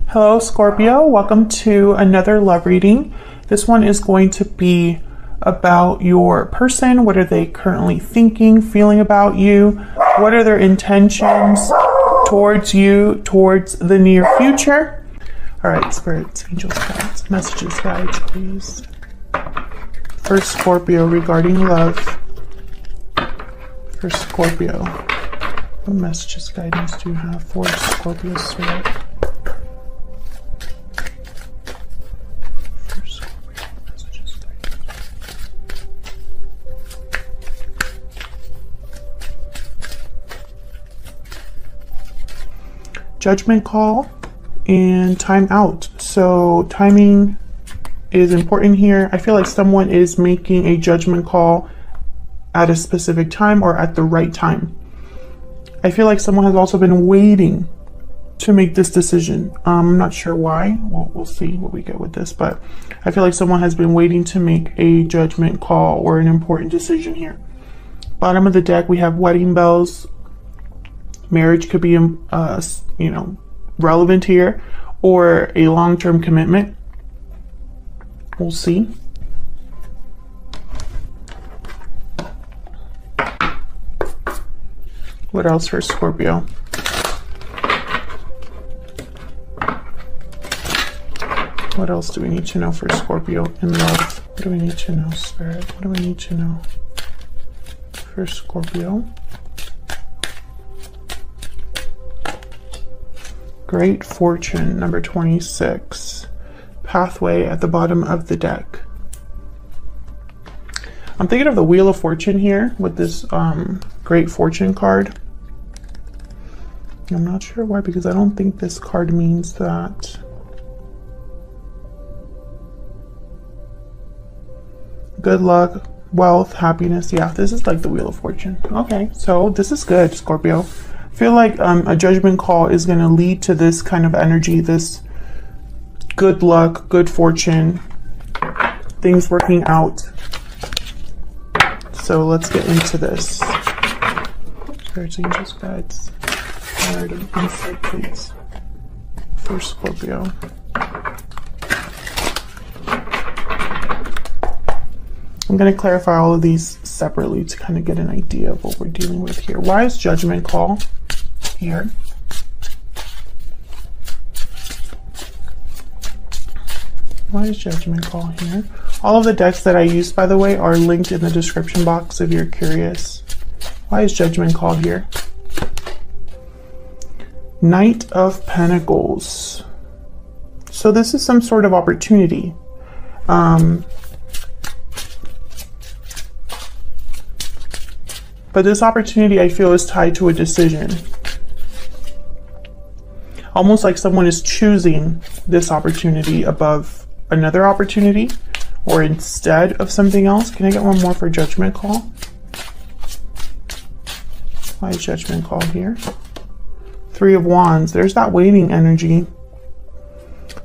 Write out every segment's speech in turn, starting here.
Hello Scorpio, welcome to another love reading. This one is going to be about your person. What are they currently thinking, feeling about you? What are their intentions towards you, towards the near future? All right, spirits, angels, guides, messages, guides, please. For Scorpio regarding love. For Scorpio, what messages, guidance do you have for Scorpio spirit? Judgment call and time out. So timing is important here. I feel like someone is making a judgment call at a specific time or at the right time. I feel like someone has also been waiting to make this decision. I'm not sure why. We'll see what we get with this, but I feel like someone has been waiting to make a judgment call or an important decision here. Bottom of the deck, we have wedding bells. Marriage could be, relevant here, or a long-term commitment. We'll see. What else for Scorpio? What else do we need to know for Scorpio in love? What do we need to know, Spirit? What do we need to know for Scorpio? Great Fortune, number 26. Pathway at the bottom of the deck. I'm thinking of the Wheel of Fortune here with this Great Fortune card. I'm not sure why, because I don't think this card means that. Good luck, wealth, happiness. Yeah, this is like the Wheel of Fortune. Okay, so this is good, Scorpio. I feel like a judgment call is going to lead to this kind of energy, this good luck, good fortune, things working out. So let's get into this. Spirits, angels, guides, clarity, insight, please, for Scorpio. I'm going to clarify all of these separately to kind of get an idea of what we're dealing with here. Why is judgment call here? Why is judgment call here? All of the decks that I use, by the way, are linked in the description box if you're curious. Why is judgment call here? Knight of Pentacles. So this is some sort of opportunity. But this opportunity, I feel, is tied to a decision. Almost like someone is choosing this opportunity above another opportunity, or instead of something else. Can I get one more for judgment call? Why is judgment call here? Three of Wands. There's that waiting energy.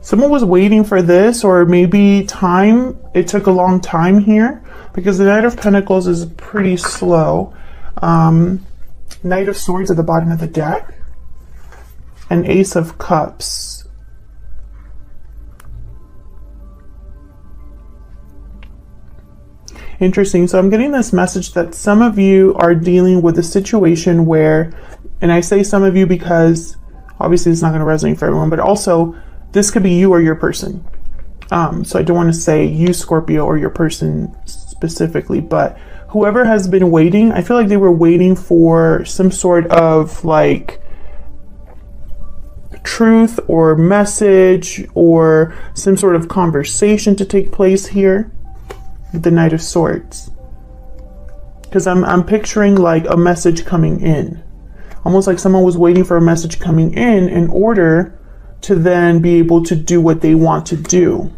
Someone was waiting for this, or maybe time. It took a long time here because the Knight of Pentacles is pretty slow. Knight of Swords at the bottom of the deck. And Ace of Cups. Interesting. So I'm getting this message that some of you are dealing with a situation where, and I say some of you because obviously it's not going to resonate for everyone, but also this could be you or your person. So I don't want to say you, Scorpio, or your person specifically, but whoever has been waiting, I feel like they were waiting for some sort of like truth or message or some sort of conversation to take place here with the Knight of Swords. Because I'm picturing like a message coming in. Almost like someone was waiting for a message coming in order to then be able to do what they want to do.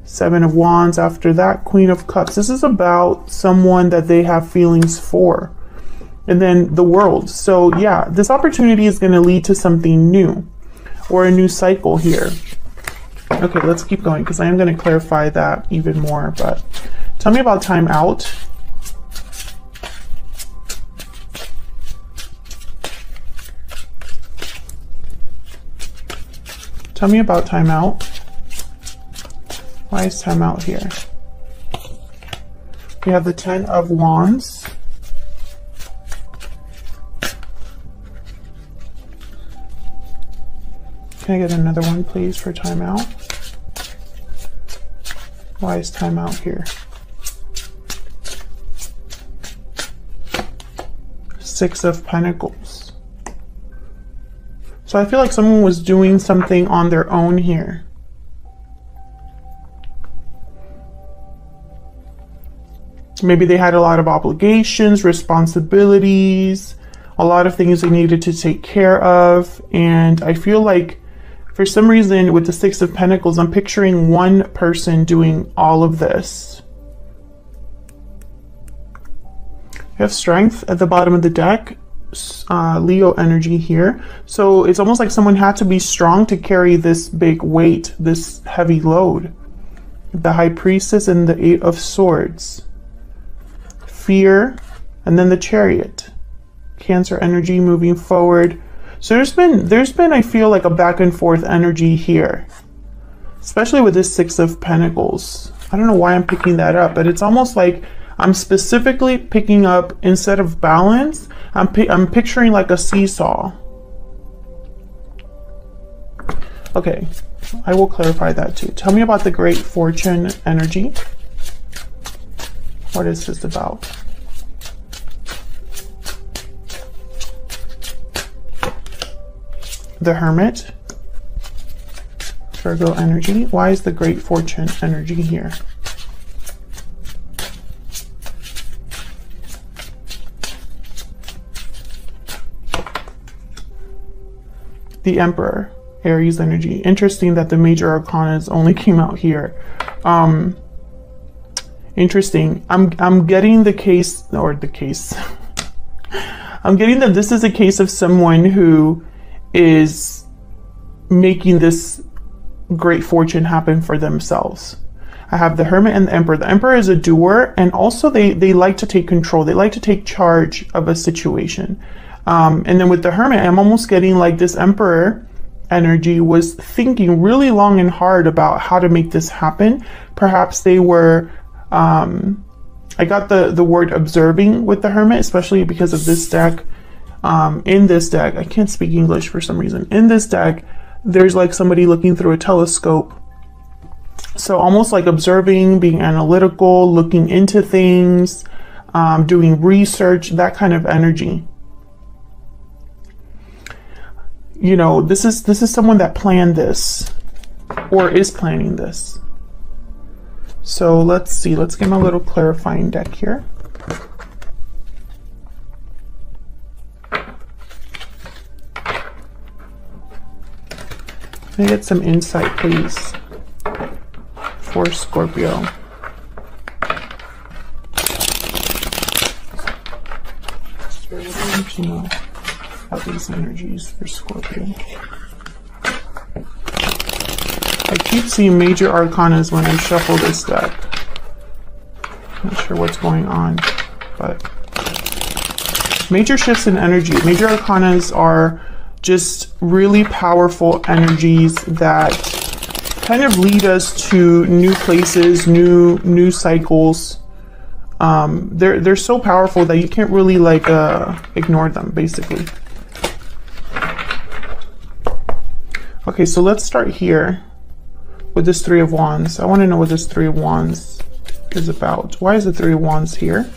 Seven of Wands after that, Queen of Cups. This is about someone that they have feelings for. And then the World. So yeah, this opportunity is going to lead to something new or a new cycle here. Okay, let's keep going because I am going to clarify that even more. But tell me about time out. Tell me about timeout. Why is timeout here? We have the 10 of Wands. Can I get another one, please, for timeout? Why is timeout here? 6 of Pentacles. So I feel like someone was doing something on their own here. Maybe they had a lot of obligations, responsibilities, a lot of things they needed to take care of. And I feel like for some reason with the 6 of Pentacles, I'm picturing one person doing all of this. You have Strength at the bottom of the deck, Leo energy here. So it's almost like someone had to be strong to carry this big weight, this heavy load. The High Priestess and the 8 of Swords. Fear, and then the Chariot. Cancer energy moving forward. So there's been I feel like a back and forth energy here, especially with this 6 of Pentacles. I don't know why I'm picking that up, but it's almost like I'm specifically picking up, instead of balance, I'm picturing like a seesaw. Okay, I will clarify that too. Tell me about the Great Fortune energy. What is this about? The Hermit, Virgo energy. Why is the Great Fortune energy here? The Emperor, Aries energy. Interesting that the major arcanas only came out here. Interesting. I'm getting the case, or the case. I'm getting that this is a case of someone who is making this great fortune happen for themselves. I have the Hermit and the Emperor. The Emperor is a doer, and also they like to take control. They like to take charge of a situation. And then with the Hermit, I'm almost getting like this Emperor energy was thinking really long and hard about how to make this happen. Perhaps they were, I got the word observing with the Hermit, especially because of this deck. In this deck, I can't speak English for some reason. In this deck, there's like somebody looking through a telescope. So almost like observing, being analytical, looking into things, doing research, that kind of energy. You know, this is someone that planned this or is planning this. So let's see, let's get my little clarifying deck here. Can I get some insight, please, for Scorpio? Spirit, what do I need to know about these energies for Scorpio? I keep seeing major arcanas when I shuffle this deck. Not sure what's going on, but major shifts in energy. Major arcanas are just really powerful energies that kind of lead us to new places, new cycles. They're so powerful that you can't really like ignore them, basically. Okay, so let's start here with this 3 of Wands. I want to know what this 3 of Wands is about. Why is the 3 of Wands here?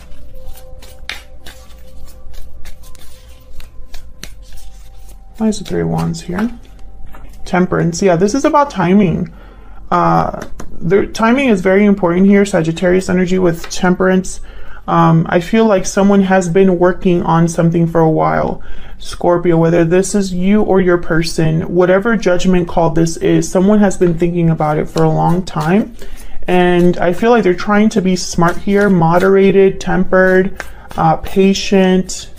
Why is the 3 of Wands here? Temperance. Yeah, this is about timing. The timing is very important here. Sagittarius energy with Temperance. I feel like someone has been working on something for a while. Scorpio, whether this is you or your person, whatever judgment call this is, someone has been thinking about it for a long time. And I feel like they're trying to be smart here, moderated, tempered, patient.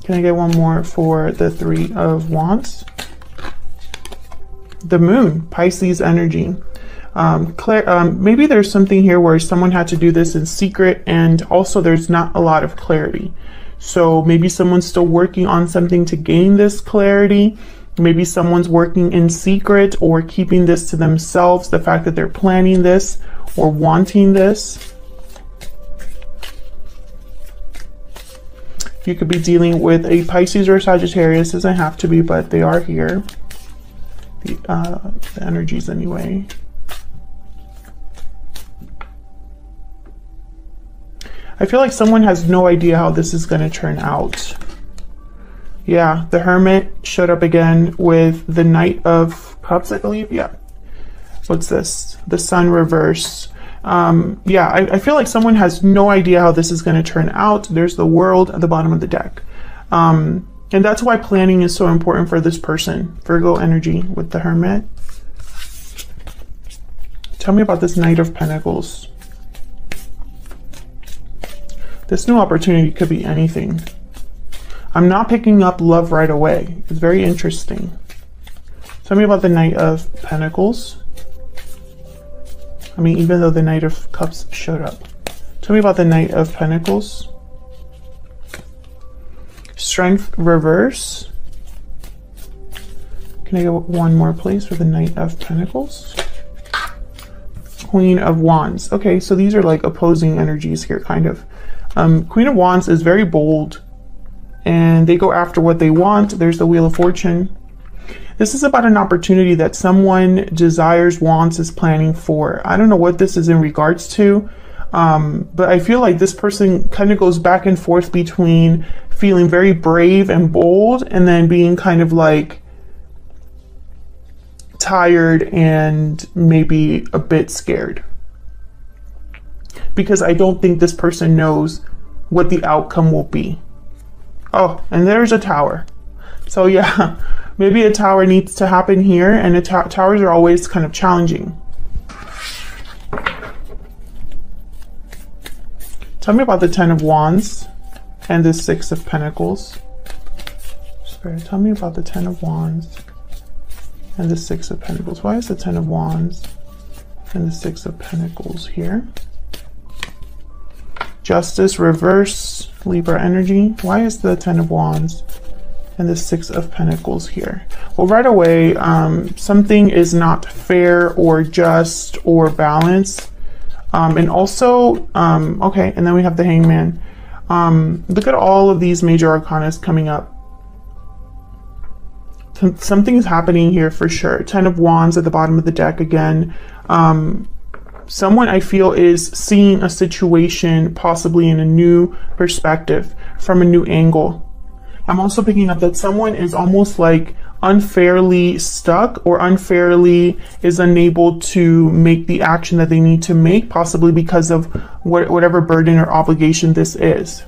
Can I get one more for the 3 of Wands? The Moon, Pisces energy. Maybe there's something here where someone had to do this in secret, and also there's not a lot of clarity. So maybe someone's still working on something to gain this clarity. Maybe someone's working in secret or keeping this to themselves, the fact that they're planning this or wanting this. You could be dealing with a Pisces or a Sagittarius. Doesn't have to be, but they are here. The energies anyway. I feel like someone has no idea how this is going to turn out. Yeah, the Hermit showed up again with the Knight of Cups, I believe. Yeah. What's this? The Sun reverse. Yeah, I feel like someone has no idea how this is going to turn out. There's the World at the bottom of the deck. And that's why planning is so important for this person. Virgo energy with the Hermit. Tell me about this Knight of Pentacles. This new opportunity could be anything. I'm not picking up love right away. It's very interesting. Tell me about the Knight of Pentacles. I mean, even though the Knight of Cups showed up. Tell me about the Knight of Pentacles. Strength reverse. Can I get one more please for the Knight of Pentacles? Queen of Wands. Okay, so these are like opposing energies here, kind of. Queen of Wands is very bold and they go after what they want. There's the Wheel of Fortune. This is about an opportunity that someone desires, wants, is planning for. I don't know what this is in regards to, but I feel like this person kind of goes back and forth between feeling very brave and bold and then being kind of like tired and maybe a bit scared. Because I don't think this person knows what the outcome will be. Oh, and there's a Tower. So yeah, maybe a Tower needs to happen here, and towers are always kind of challenging. Tell me about the Ten of Wands and the Six of Pentacles. Spirit, tell me about the Ten of Wands and the Six of Pentacles. Why is the Ten of Wands and the Six of Pentacles here? Justice reverse, Libra energy. Why is the Ten of Wands and the Six of Pentacles here? Well, right away, something is not fair or just or balanced. And also, okay, and then we have the Hangman. Look at all of these major arcanas coming up. Something's happening here for sure. Ten of Wands at the bottom of the deck again. Someone I feel is seeing a situation possibly in a new perspective, from a new angle. I'm also picking up that someone is almost like unfairly stuck or unfairly is unable to make the action that they need to make, possibly because of whatever burden or obligation this is.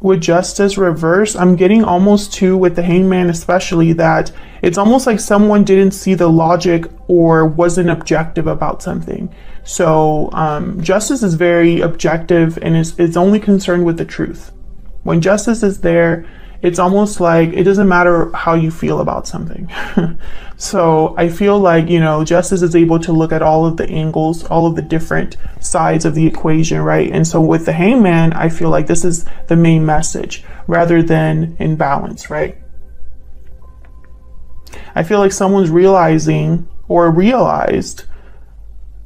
With Justice reverse, I'm getting almost to, with the Hangman especially, that it's almost like someone didn't see the logic or wasn't objective about something. So justice is very objective and is only concerned with the truth. When justice is there, it's almost like it doesn't matter how you feel about something. So I feel like, you know, justice is able to look at all of the angles, all of the different sides of the equation, right? And so with the Hangman, I feel like this is the main message rather than in balance, right? I feel like someone's realizing or realized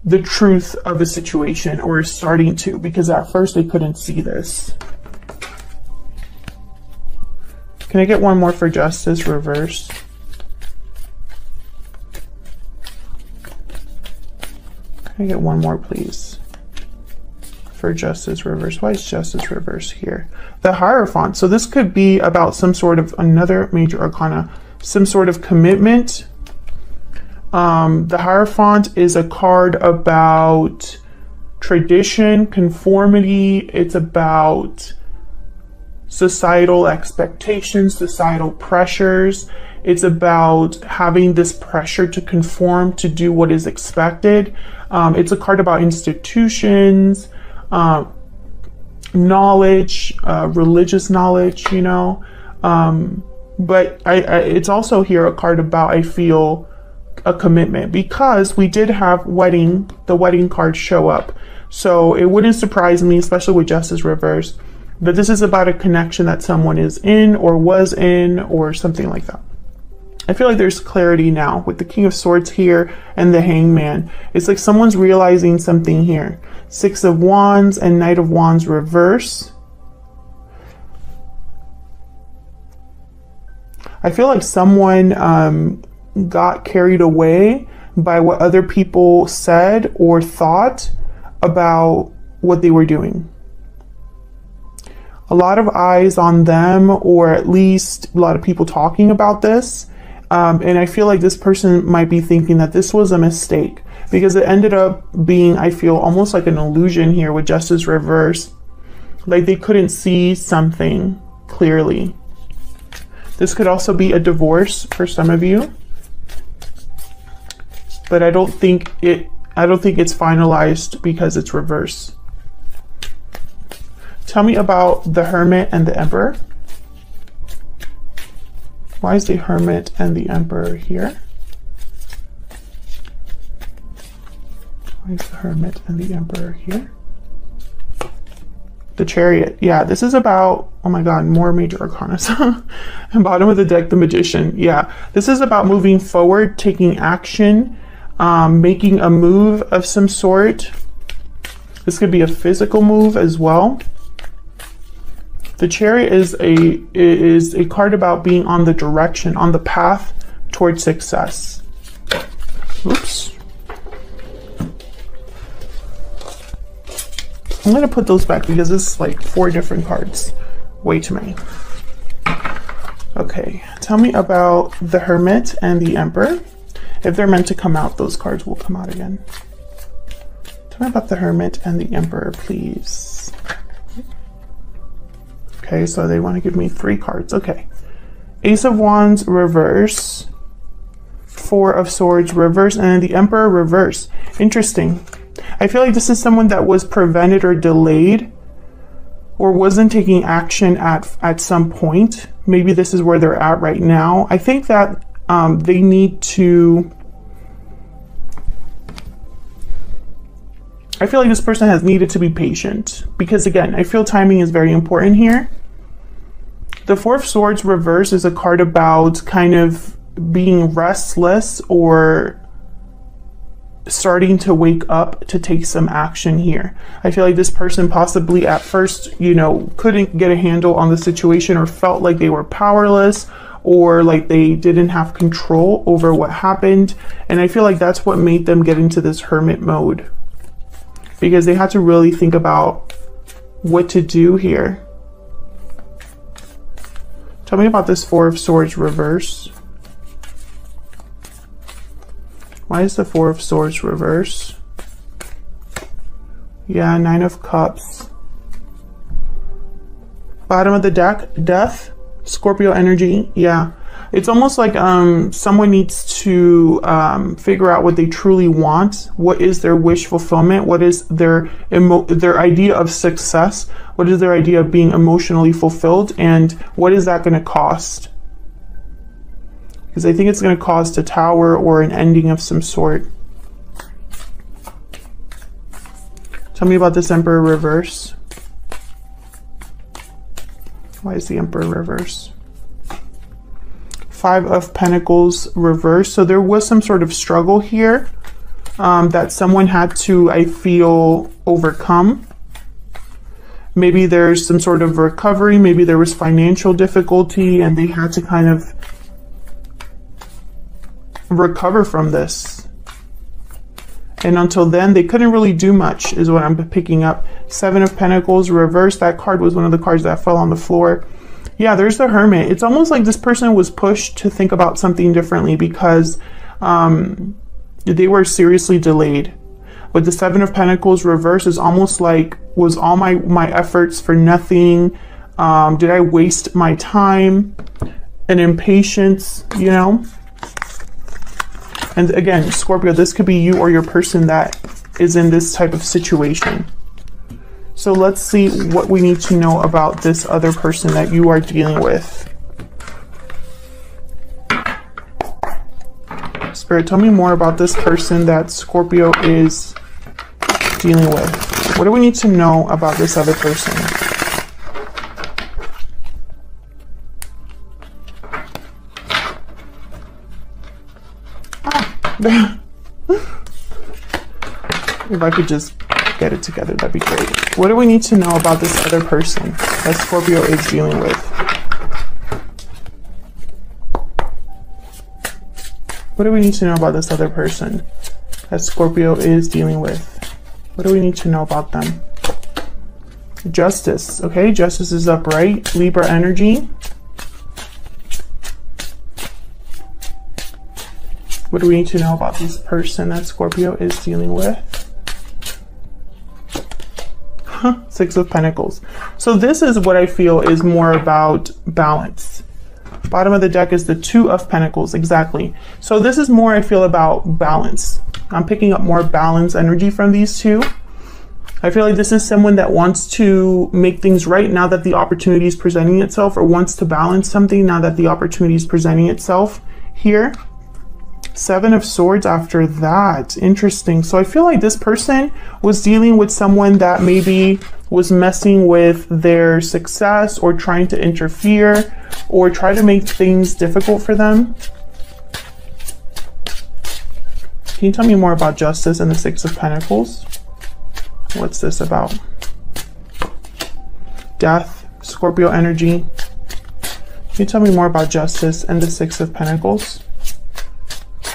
the truth of a situation, or is starting to, because at first they couldn't see this. Can I get one more for Justice reverse? Can I get one more, please, for Justice reverse? Why is Justice reverse here? The Hierophant. So this could be about some sort of another major arcana, some sort of commitment. The Hierophant is a card about tradition, conformity. It's about societal expectations, societal pressures. It's about having this pressure to conform, to do what is expected. It's a card about institutions, knowledge, religious knowledge, you know. But it's also here a card about, I feel, a commitment, because we did have the wedding card show up. So it wouldn't surprise me, especially with Justice reversed, that this is about a connection that someone is in or was in or something like that. I feel like there's clarity now with the King of Swords here and the Hangman. It's like someone's realizing something here. Six of Wands and Knight of Wands reverse. I feel like someone got carried away by what other people said or thought about what they were doing. A lot of eyes on them, or at least a lot of people talking about this. And I feel like this person might be thinking that this was a mistake, because it ended up being, I feel, almost like an illusion here with Justice reverse. Like they couldn't see something clearly. This could also be a divorce for some of you, but I don't think it's finalized because it's reverse. Tell me about the Hermit and the Emperor. Why is the Hermit and the Emperor here? Why is the Hermit and the Emperor here? The Chariot. Yeah, this is about, oh my God, more major arcana. And bottom of the deck, the Magician. Yeah, this is about moving forward, taking action, making a move of some sort. This could be a physical move as well. The Chariot is a card about being on the direction, on the path towards success. Oops. I'm going to put those back because this is like 4 different cards. Way too many. Okay, tell me about the Hermit and the Emperor. If they're meant to come out, those cards will come out again. Tell me about the Hermit and the Emperor, please. Okay, so they want to give me 3 cards. Okay. Ace of Wands reverse. 4 of Swords reverse. And the Emperor reverse. Interesting. I feel like this is someone that was prevented or delayed or wasn't taking action at some point. Maybe this is where they're at right now. I think that they need to... I feel like this person has needed to be patient because, again, I feel timing is very important here. The 4 of Swords reverse is a card about kind of being restless or starting to wake up to take some action here. I feel like this person possibly at first, you know, couldn't get a handle on the situation or felt like they were powerless or like they didn't have control over what happened. And I feel like that's what made them get into this hermit mode, because they had to really think about what to do here. Tell me about this 4 of Swords reverse. Why is the 4 of Swords reverse? Yeah, 9 of Cups. Bottom of the deck, Death, Scorpio energy. Yeah, it's almost like someone needs to figure out what they truly want. What is their wish fulfillment? What is their idea of success? What is their idea of being emotionally fulfilled? And what is that going to cost? Because I think it's going to cost a tower or an ending of some sort. Tell me about this Emperor reverse. Why is the Emperor reverse? 5 of Pentacles reverse. So there was some sort of struggle here that someone had to, I feel, overcome. Maybe there's some sort of recovery. Maybe there was financial difficulty and they had to kind of recover from this. And until then, they couldn't really do much, is what I'm picking up. 7 of Pentacles reverse. That card was one of the cards that fell on the floor. Yeah, there's the Hermit. It's almost like this person was pushed to think about something differently because they were seriously delayed. With the 7 of Pentacles reverse is almost like, was all my efforts for nothing? Did I waste my time and impatience, you know? And again, Scorpio, this could be you or your person that is in this type of situation. So let's see what we need to know about this other person that you are dealing with. Spirit, tell me more about this person that Scorpio is dealing with. What do we need to know about this other person? If I could just get it together, that'd be great. What do we need to know about this other person that Scorpio is dealing with? What do we need to know about this other person that Scorpio is dealing with? What do we need to know about them? Justice, okay? Justice is upright. Libra energy. What do we need to know about this person that Scorpio is dealing with? Six of Pentacles. So this is what I feel is more about balance. Bottom of the deck is the Two of Pentacles, exactly. So this is more, I feel, about balance. I'm picking up more balance energy from these two. I feel like this is someone that wants to make things right now that the opportunity is presenting itself, or wants to balance something now that the opportunity is presenting itself here. Seven of Swords after that. Interesting. So I feel like this person was dealing with someone that maybe was messing with their success, or trying to interfere, or try to make things difficult for them. Can you tell me more about Justice and the Six of Pentacles? What's this about? Death, Scorpio energy. Can you tell me more about Justice and the Six of Pentacles?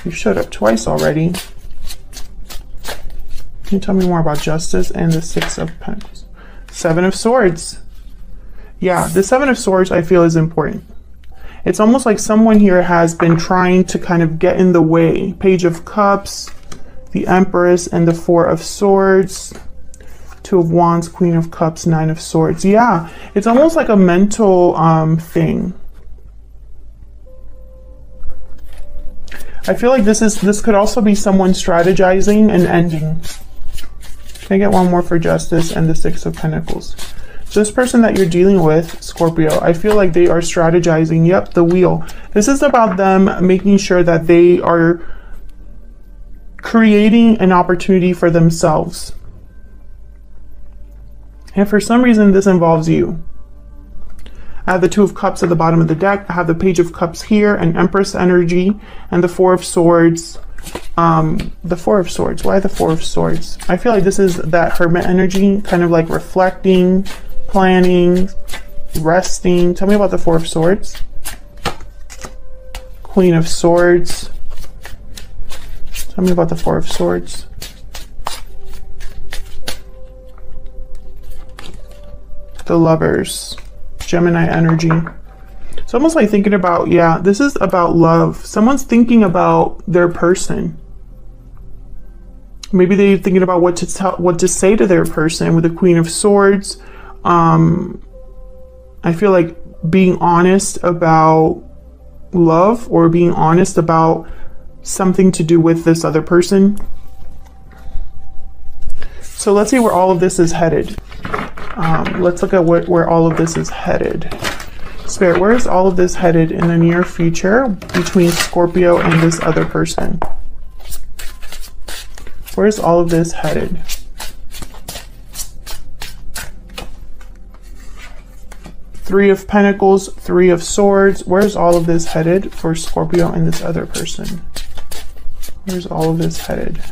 You showed up twice already. Can you tell me more about Justice and the Six of Pentacles? Seven of Swords. Yeah, the Seven of Swords I feel is important. It's almost like someone here has been trying to kind of get in the way. Page of Cups, the Empress, and the Four of Swords. Two of Wands, Queen of Cups, Nine of Swords. Yeah, it's almost like a mental thing. I feel like this could also be someone strategizing and ending. Can I get one more for Justice and the Six of Pentacles? So this person that you're dealing with, Scorpio, I feel like they are strategizing. Yep, the Wheel. This is about them making sure that they are creating an opportunity for themselves. And for some reason, this involves you. I have the Two of Cups at the bottom of the deck. I have the Page of Cups here, and Empress energy, and the Four of Swords. The Four of Swords. Why the Four of Swords? I feel like this is that Hermit energy, kind of like reflecting, planning, resting. Tell me about the Four of Swords. Queen of Swords. Tell me about the Four of Swords. The Lovers. Gemini energy. It's almost like thinking about, yeah, this is about love. Someone's thinking about their person. Maybe they're thinking about what to say to their person with the Queen of Swords. I feel like being honest about love, or being honest about something to do with this other person. So let's see where all of this is headed. Let's look at where all of this is headed. Spirit, where is all of this headed in the near future between Scorpio and this other person? Where is all of this headed? Three of Pentacles, Three of Swords. Where's all of this headed for Scorpio and this other person? Where's all of this headed?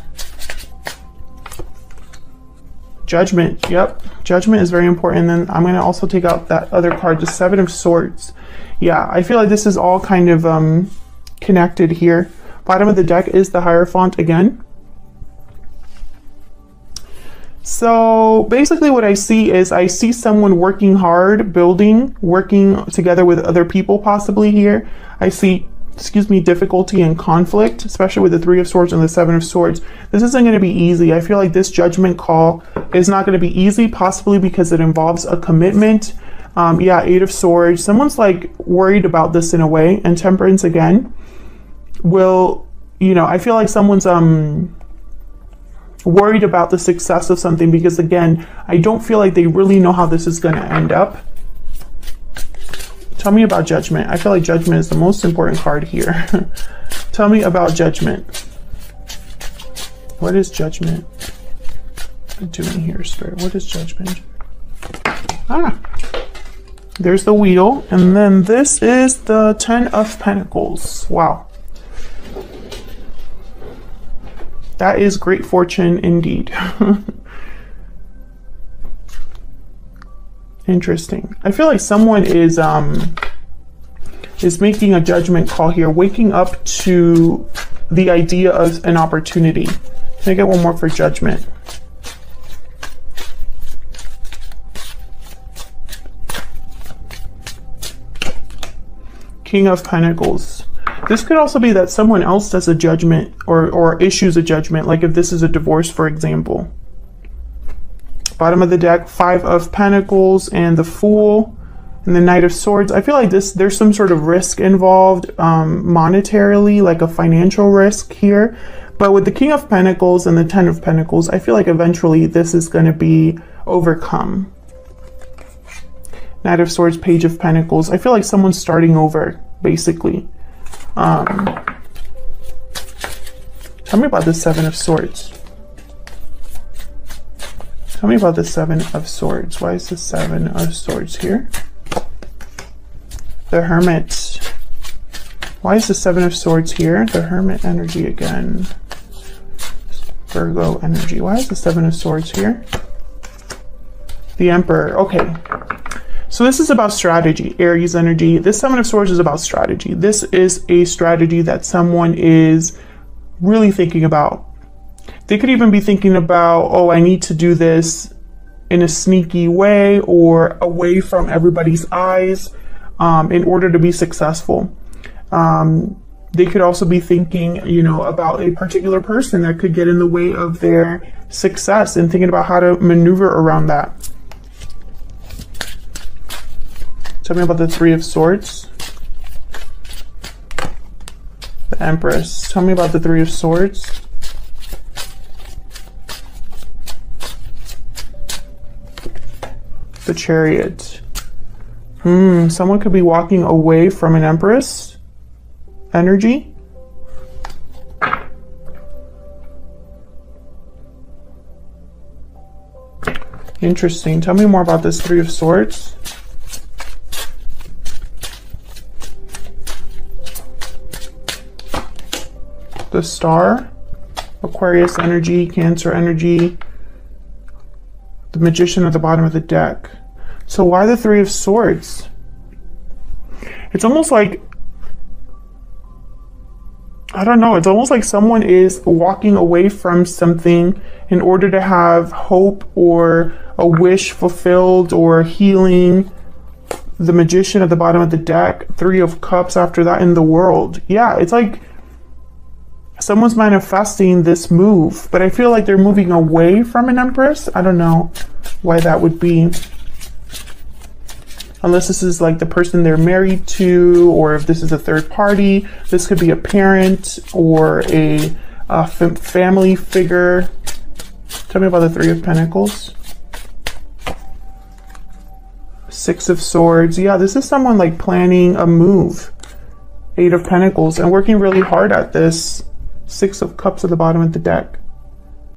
Judgment. Yep. Judgment is very important. And then I'm going to also take out that other card, the Seven of Swords. Yeah, I feel like this is all kind of connected here. Bottom of the deck is the Hierophant again. So basically what I see is I see someone working hard, building, working together with other people possibly here. I see, difficulty and conflict, especially with the Three of Swords and the Seven of Swords. This isn't going to be easy. I feel like this judgment call is not going to be easy, possibly because it involves a commitment. Yeah, Eight of Swords. Someone's like worried about this in a way. And Temperance again will, I feel like someone's worried about the success of something, because again, I don't feel like they really know how this is going to end up. Tell me about Judgment. I feel like Judgment is the most important card here. Tell me about Judgment. What is Judgment? doing here, Spirit? What is Judgment? Ah, there's the Wheel. And then this is the 10 of Pentacles. Wow. That is great fortune indeed. Interesting. I feel like someone is making a judgment call here, waking up to the idea of an opportunity. Can I get one more for Judgment? King of Pentacles. This could also be that someone else does a judgment or issues a judgment, like if this is a divorce, for example. Bottom of the deck, 5 of Pentacles and the Fool and the Knight of Swords. I feel like there's some sort of risk involved monetarily, like a financial risk here. But with the King of Pentacles and the 10 of Pentacles, I feel like eventually this is going to be overcome. Knight of Swords, Page of Pentacles. I feel like someone's starting over, basically. Tell me about the 7 of Swords. Tell me about the 7 of Swords. Why is the 7 of Swords here? The Hermit. Why is the 7 of Swords here? The Hermit energy again. Virgo energy. Why is the 7 of Swords here? The Emperor. Okay. So this is about strategy. Aries energy. This 7 of Swords is about strategy. This is a strategy that someone is really thinking about. They could even be thinking about, oh, I need to do this in a sneaky way or away from everybody's eyes in order to be successful. They could also be thinking, you know, about a particular person that could get in the way of their success and thinking about how to maneuver around that. Tell me about the 3 of Swords. The Empress. Tell me about the 3 of Swords. The Chariot. Someone could be walking away from an Empress energy. Interesting. Tell me more about this 3 of Swords. The Star. Aquarius energy, Cancer energy. The Magician at the bottom of the deck. So why the 3 of Swords? It's almost like, I don't know, it's almost like someone is walking away from something in order to have hope or a wish fulfilled or healing. The Magician at the bottom of the deck, 3 of Cups after that in the World. Yeah, it's like someone's manifesting this move, but I feel like they're moving away from an Empress. I don't know why that would be. Unless this is like the person they're married to, or if this is a third party. This could be a parent or a family figure. Tell me about the 3 of Pentacles. 6 of Swords. Yeah, this is someone like planning a move. 8 of Pentacles and working really hard at this. 6 of Cups at the bottom of the deck.